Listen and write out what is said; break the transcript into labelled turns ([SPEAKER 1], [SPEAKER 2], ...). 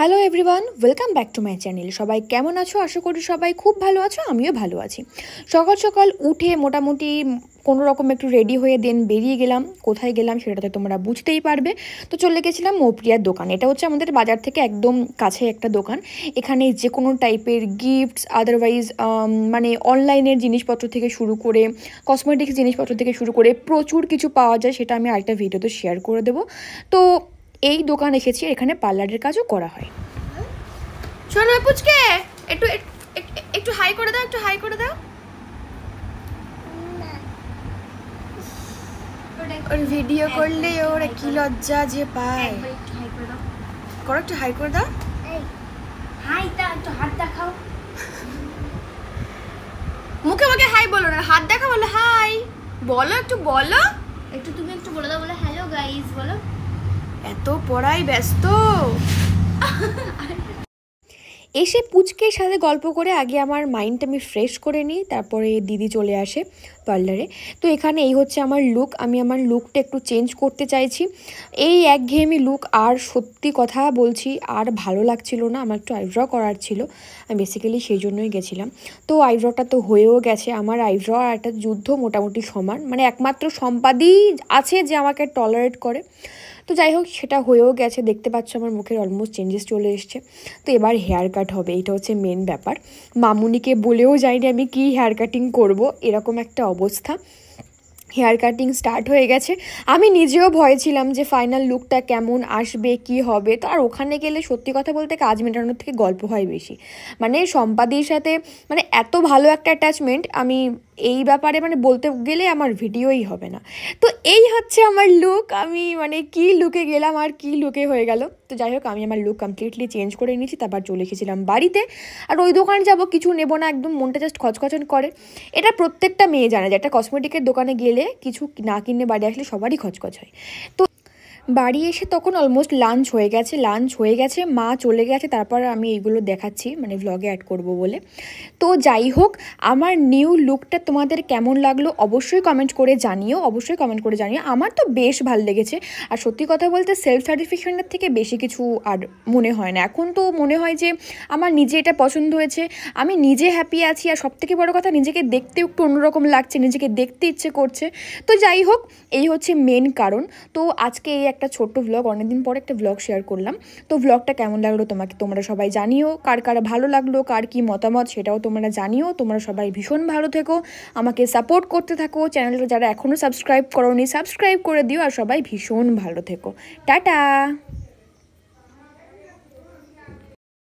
[SPEAKER 1] Hello everyone, welcome back to my channel. সবাই কেমন আছো? আশা করি সবাই খুব ভালো আছো, আমিও ভালো আছি। সকাল সকাল উঠে মোটামুটি কোনো রকম একটু রেডি হয়ে দেন বেরিয়ে গেলাম। কোথায় গেলাম সেটা তো তোমরা বুঝতেই পারবে। তো চলে গেছিলাম মৌপ্রিয়ার দোকান। এটা হচ্ছে আমাদের বাজার থেকে একদম কাছে একটা দোকান। এখানে যে কোনো টাইপের গিফটস, আদারওয়াইজ মানে অনলাইনের জিনিসপত্র থেকে শুরু করে কসমেটিক্স জিনিসপত্র থেকে শুরু করে প্রচুর কিছু পাওয়া যায়। সেটা আমি আরেকটা ভিডিওতে শেয়ার করে দেবো। তো এই দোকান এসেছি, এখানে পার্লারের কাজও করা হয়। শোনো পুচকে, একটু একটু হাই করে দাও, একটু হাই করে দাও। ওর ভিডিও করলে ওর কি লজ্জা যে পায়। করো, একটু হাই করে দাও।
[SPEAKER 2] হাই দা, একটু হাত দেখাও।
[SPEAKER 1] মুখে মুখে হাই বলো না, হাত দেখা বলো। হাই বলো, একটু বলো।
[SPEAKER 2] তুমি একটু বলে দাও, বলে হ্যালো গাইস বলো।
[SPEAKER 1] এত পড়াই ব্যস্ত। এসে পুচকের সাথে গল্প করে আগে আমার মাইন্ডটা আমি ফ্রেশ করে নিই, তারপরে দিদি চলে আসে পার্লারে। তো এখানে এই হচ্ছে আমার লুক। আমি আমার লুকটা একটু চেঞ্জ করতে চাইছি। এই একঘেয়েমি লুক আর সত্যি কথা বলছি আর ভালো লাগছিল না। আমার একটু আইব্রো করার ছিল, আমি বেসিক্যালি সেই জন্যই গেছিলাম। তো আইব্রোটা তো হয়েও গেছে। আমার আইব্রো আর একটা যুদ্ধ মোটামুটি সমান, মানে একমাত্র সম্পাদই আছে যে আমাকে টলারেট করে। তো যাই হোক, সেটা হয়েও গেছে। দেখতে পাচ্ছ আমার মুখের অলমোস্ট চেঞ্জেস চলে এসছে। তো এবার হেয়ার কাট হবে, এটা হচ্ছে মেন ব্যাপার। মামুনিকে বলেও যাইনি আমি কি হেয়ার কাটিং করবো, এরকম একটা অবস্থা। হেয়ার কাটিং স্টার্ট হয়ে গেছে। আমি নিজেও ভয় ছিলাম যে ফাইনাল লুকটা কেমন আসবে, কি হবে। তো আর ওখানে গেলে সত্যি কথা বলতে কাজ মেটানোর থেকে গল্প হয় বেশি। মানে সম্পাদির সাথে মানে এত ভালো একটা অ্যাটাচমেন্ট, আমি এই ব্যাপারে মানে বলতে গেলে আমার ভিডিওই হবে না। তো এই হচ্ছে আমার লুক। আমি মানে কি লুকে গেলাম আর কি লুকে হয়ে গেল। তো যাই হোক, আমি আমার লুক কমপ্লিটলি চেঞ্জ করে নিয়েছি, তারপর চলে এসেছিলাম বাড়িতে। আর ওই দোকানে যাব, কিছু নেবো না, একদম মনটা জাস্ট খচখচন করে। এটা প্রত্যেকটা মেয়ে জানে যে একটা কসমেটিকের দোকানে গেলে কিছু না কিনে বাড়ি আসলে সবারই খচখচ হয়। তো বাড়ি এসে তখন অলমোস্ট লাঞ্চ হয়ে গেছে, মা চলে গেছে। তারপর আমি এইগুলো দেখাচ্ছি মানে ভ্লগে অ্যাড করব বলে। তো যাই হোক, আমার নিউ লুকটা তোমাদের কেমন লাগলো অবশ্যই কমেন্ট করে জানিও, আমার তো বেশ ভালো লেগেছে। আর সত্যি কথা বলতে সেলফ স্যাটিসফ্যাকশনের থেকে বেশি কিছু আর মনে হয় না। এখন তো মনে হয় যে আমার নিজে এটা পছন্দ হয়েছে, আমি নিজে হ্যাপি আছি। আর সবথেকে বড় কথা, নিজেকে দেখতেও একটু অন্যরকম লাগছে, নিজেকে দেখতে ইচ্ছে করছে। তো যাই হোক, এই হচ্ছে মেন কারণ। তো আজকে এই একটা ছোট্ট ভ্লগ, অনেকদিন পরে একটা ভ্লগ শেয়ার করলাম। তো ভ্লগটা কেমন লাগলো তোমরা সবাই জানিও। কার কার ভালো লাগলো, কার কি মতামত সেটাও তোমরা জানিও। তোমরা সবাই ভীষণ ভালো থেকো, আমাকে সাপোর্ট করতে থাকো। চ্যানেলটা যারা এখনও সাবস্ক্রাইব করোনি সাবস্ক্রাইব করে দিও। আর সবাই ভীষণ ভালো থেকো। টাটা।